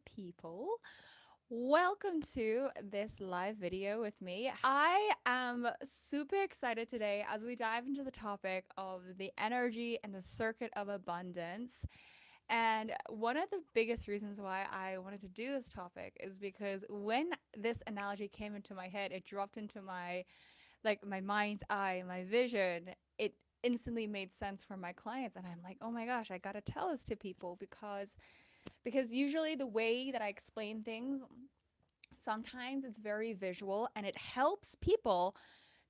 people. Welcome to this live video with me. I am super excited today as we dive into the topic of the energy and the circuit of abundance. And one of the biggest reasons why I wanted to do this topic is because when this analogy came into my head, it dropped into my mind's eye, my vision. It instantly made sense for my clients, and I'm like, "Oh my gosh, I got to tell this to people because usually the way that I explain things, sometimes it's very visual and it helps people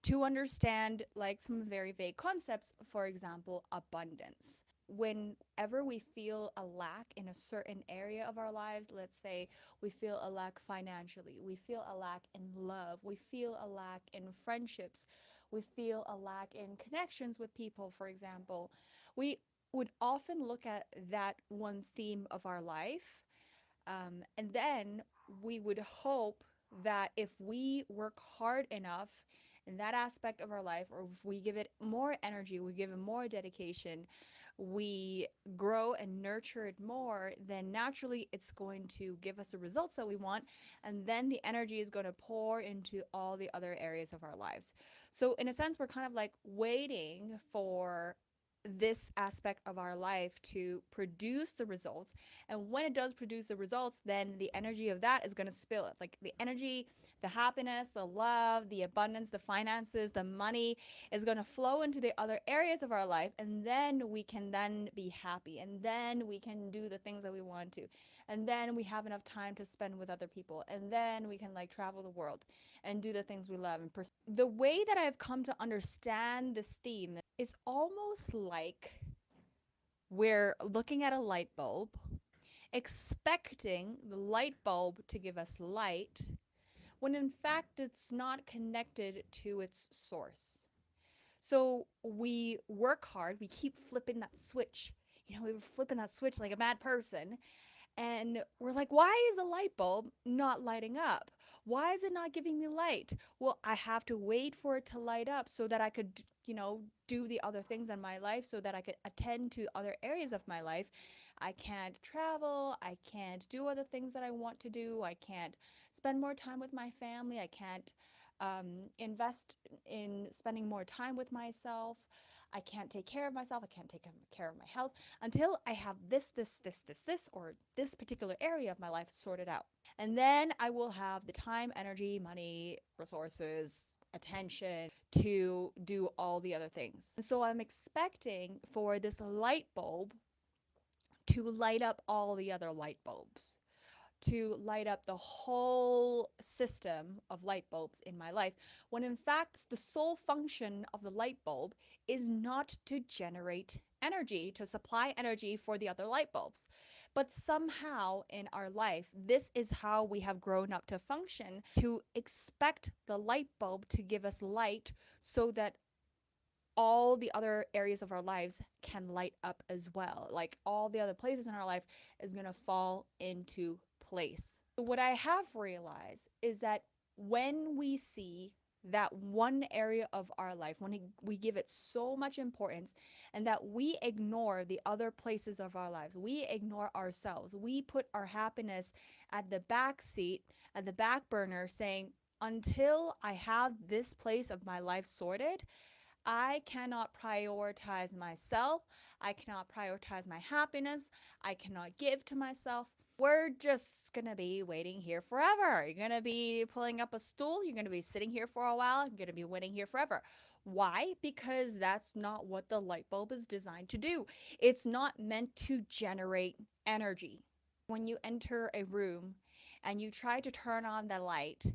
to understand like some very vague concepts, for example, abundance. Whenever we feel a lack in a certain area of our lives, let's say we feel a lack financially, we feel a lack in love, we feel a lack in friendships, we feel a lack in connections with people, for example, we would often look at that one theme of our life, and then we would hope that if we work hard enough in that aspect of our life, or if we give it more energy, we give it more dedication, we grow and nurture it more, then naturally it's going to give us the results that we want. And then the energy is going to pour into all the other areas of our lives. So, in a sense, we're kind of like waiting for this aspect of our life to produce the results, and when it does produce the results, then the energy of that is going to spill it, like the energy, the happiness, the love, the abundance, the finances, the money is going to flow into the other areas of our life, and then we can then be happy, and then we can do the things that we want to, and then we have enough time to spend with other people, and then we can like travel the world and do the things we love and pursue. The way that I've come to understand this theme is almost like we're looking at a light bulb, expecting the light bulb to give us light, when in fact it's not connected to its source. So we work hard, we keep flipping that switch. We were flipping that switch like a mad person, and we're like, why is the light bulb not lighting up? Why is it not giving me light? Well, I have to wait for it to light up so that I could, do the other things in my life, so that I could attend to other areas of my life. I can't travel. I can't do other things that I want to do. I can't spend more time with my family. I can't invest in spending more time with myself. I can't take care of myself. I can't take care of my health until I have this, or this particular area of my life sorted out. And then I will have the time, energy, money, resources, attention to do all the other things. So I'm expecting for this light bulb to light up all the other light bulbs, to light up the whole system of light bulbs in my life, when in fact the sole function of the light bulb is not to generate energy, to supply energy for the other light bulbs. But somehow in our life, this is how we have grown up to function, to expect the light bulb to give us light so that all the other areas of our lives can light up as well. Like all the other places in our life is going to fall into place. What I have realized is that when we see that one area of our life, when we give it so much importance, and that we ignore the other places of our lives, we ignore ourselves, we put our happiness at the back seat, at the back burner, saying, until I have this place of my life sorted, I cannot prioritize myself. I cannot prioritize my happiness. I cannot give to myself. We're just going to be waiting here forever. You're going to be pulling up a stool. You're going to be sitting here for a while. You're going to be waiting here forever. Why? Because that's not what the light bulb is designed to do. It's not meant to generate energy. When you enter a room and you try to turn on the light,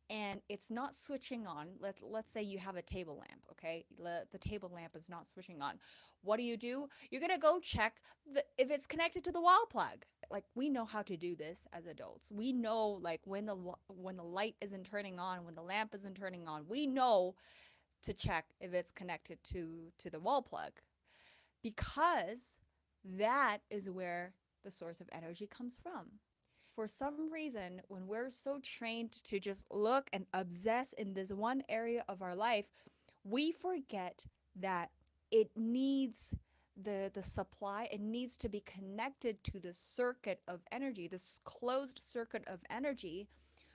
and it's not switching on. Let's say you have a table lamp, okay? The table lamp is not switching on. What do? You're going to go check if it's connected to the wall plug. Like, we know how to do this as adults. We know like when the light isn't turning on, when the lamp isn't turning on. We know to check if it's connected to the wall plug, because that is where the source of energy comes from. For some reason, when we're so trained to just look and obsess in this one area of our life, we forget that it needs the supply, it needs to be connected to the circuit of energy, this closed circuit of energy,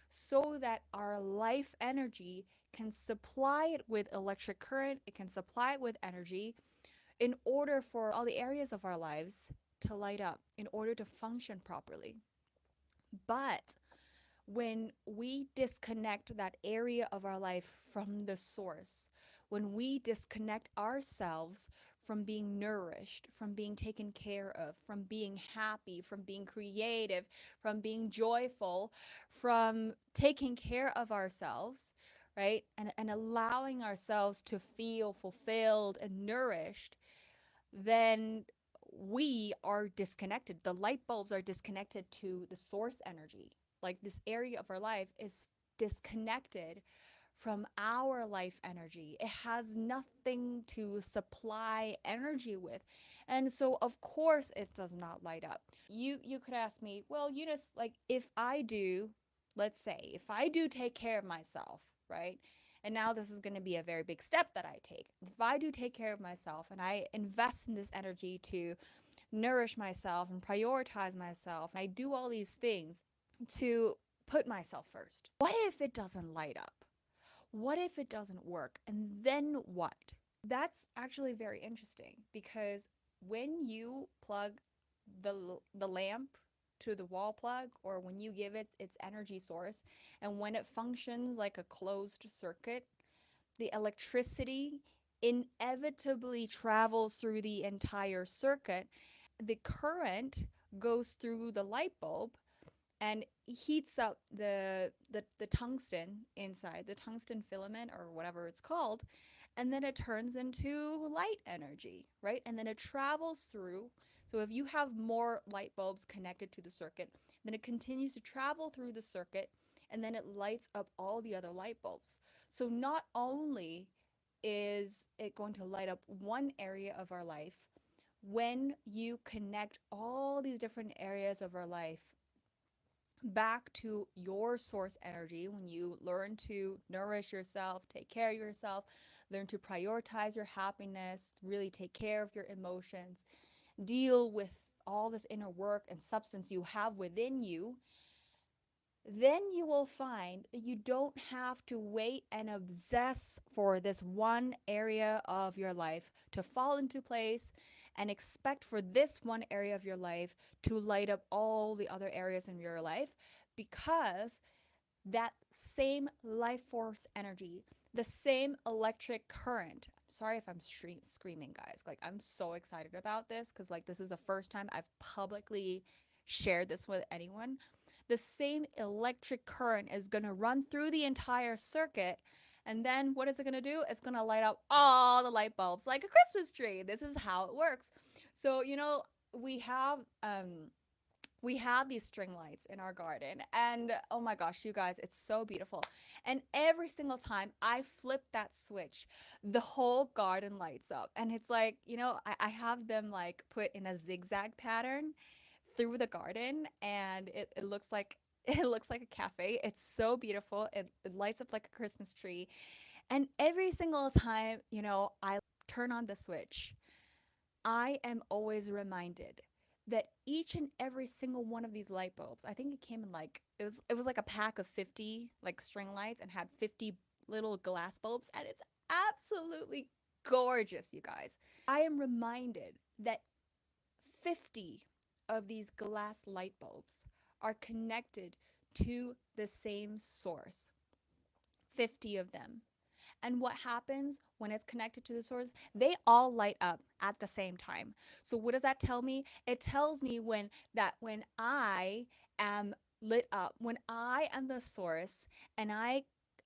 so that our life energy can supply it with electric current, it can supply it with energy in order for all the areas of our lives to light up, in order to function properly. But when we disconnect that area of our life from the source, when we disconnect ourselves from being nourished, from being taken care of, from being happy, from being creative, from being joyful, from taking care of ourselves, right? And allowing ourselves to feel fulfilled and nourished, then we are disconnected. The light bulbs are disconnected to the source energy. Like this area of our life is disconnected from our life energy. It has nothing to supply energy with. And so of course it does not light up. You could ask me, well, Eunice, like if I do, let's say, if I do take care of myself, right? And now this is going to be a very big step that I take. If I do take care of myself and I invest in this energy to nourish myself and prioritize myself, and I do all these things to put myself first. What if it doesn't light up? What if it doesn't work? And then what? That's actually very interesting because when you plug the lamp to the wall plug, or when you give it its energy source, and when it functions like a closed circuit, the electricity inevitably travels through the entire circuit. The current goes through the light bulb and heats up the tungsten inside, the tungsten filament or whatever it's called, and then it turns into light energy, right? And then it travels through. So if you have more light bulbs connected to the circuit, then it continues to travel through the circuit, and then it lights up all the other light bulbs. So not only is it going to light up one area of our life, when you connect all these different areas of our life back to your source energy, when you learn to nourish yourself, take care of yourself, learn to prioritize your happiness, really take care of your emotions, deal with all this inner work and substance you have within you, then you will find that you don't have to wait and obsess for this one area of your life to fall into place and expect for this one area of your life to light up all the other areas in your life, because that same life force energy, the same electric current. Sorry if I'm screaming, guys. Like, I'm so excited about this because, like, this is the first time I've publicly shared this with anyone. The same electric current is going to run through the entire circuit. And then what is it going to do? It's going to light up all the light bulbs like a Christmas tree. This is how it works. So, we have we have these string lights in our garden, and oh my gosh, you guys, it's so beautiful. And every single time I flip that switch, the whole garden lights up, and it's like, I have them like put in a zigzag pattern through the garden, and it looks like it looks like a cafe. It's so beautiful. It lights up like a Christmas tree. And every single time, I turn on the switch, I am always reminded that each and every single one of these light bulbs, I think it came in like it was like a pack of 50 like string lights and had 50 little glass bulbs, and it's absolutely gorgeous, you guys. I am reminded that 50 of these glass light bulbs are connected to the same source. 50 of them. And what happens when it's connected to the source? They all light up at the same time. So what does that tell me? It tells me when I am lit up, when I am the source, and I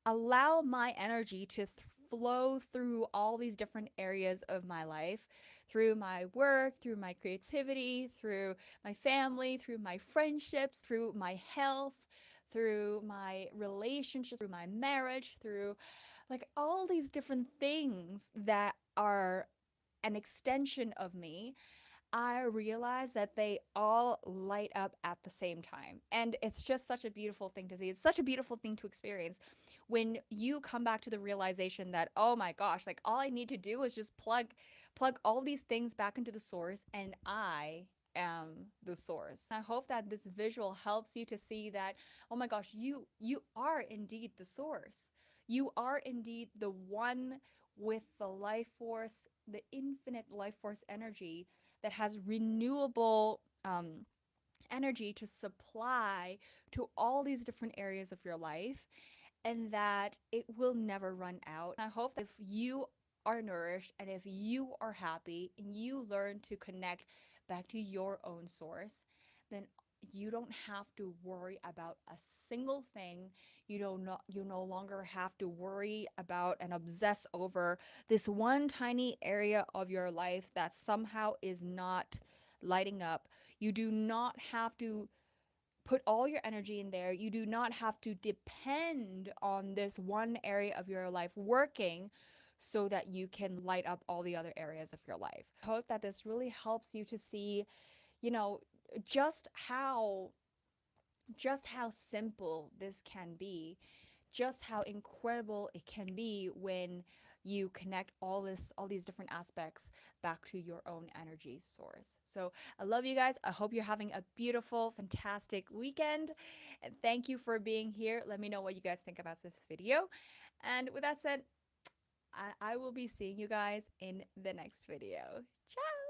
allow my energy to flow through all these different areas of my life, through my work, through my creativity, through my family, through my friendships, through my health, through my relationships, through my marriage, through like all these different things that are an extension of me, I realize that they all light up at the same time. And it's just such a beautiful thing to see. It's such a beautiful thing to experience when you come back to the realization that, oh my gosh, like all I need to do is just plug all these things back into the source, and I am the source. I hope that this visual helps you to see that, oh my gosh, you are indeed the source. You are indeed the one with the life force, the infinite life force energy that has renewable energy to supply to all these different areas of your life, and that it will never run out. And I hope that if you are nourished and if you are happy and you learn to connect back to your own source, then you don't have to worry about a single thing. You no longer have to worry about and obsess over this one tiny area of your life that somehow is not lighting up. You do not have to put all your energy in there. You do not have to depend on this one area of your life working so that you can light up all the other areas of your life. I hope that this really helps you to see, you know, just how just how simple this can be, just how incredible it can be when you connect all these different aspects back to your own energy source. So I love you guys. I hope you're having a beautiful, fantastic weekend. And thank you for being here. Let me know what you guys think about this video. And with that said, I will be seeing you guys in the next video. Ciao!